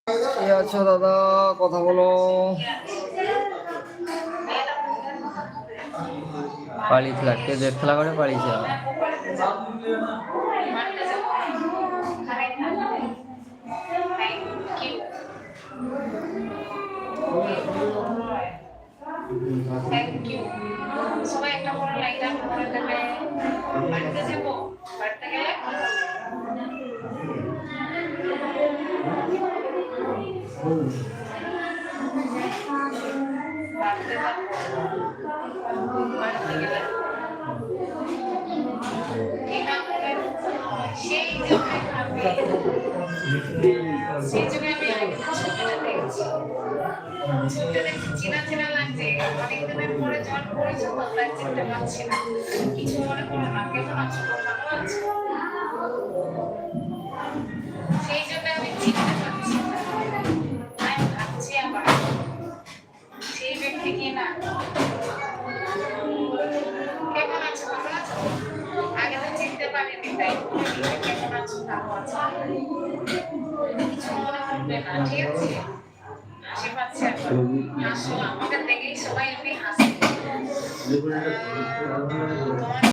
কে আছো দাদা, কথা বলো। পালিয়েছিল কে, জেট খেলা করে পালিয়েছে। Thank you. সবাই একটা বড় লাইট আপ করে দেবে। বাড়িতে যাবো, বাড়িতে গেলে বাড়িতে যাবো, বাড়িতে গেলে এটা করে সেই যুগে ভাবি, সেই যুগে আমি আগে ছবিটা দেখছি, ছবিটা দেখছি চেনা চেনা লাগছে। অনেক দিনের পরে জল পড়েছে তো, তাই চিনতে পারছি না। কিছু মনে করো না, কেমন আছো, ভালো আছো? সেই জন্য আমি চিনতে পারছি না। আমি ভাবছি আবার সেই ব্যক্তি কি না। কেমন আছো, ভালো আছো? আগে তো চিনতে পারিনি, তাই কেমন আছো, ভালো আছো? কিছু মনে করবে না, ঠিক আছে? হাসি পাচ্ছে এখন, হাসো, আমাকে দেখেই সবাই এমনি হাসে। তোমার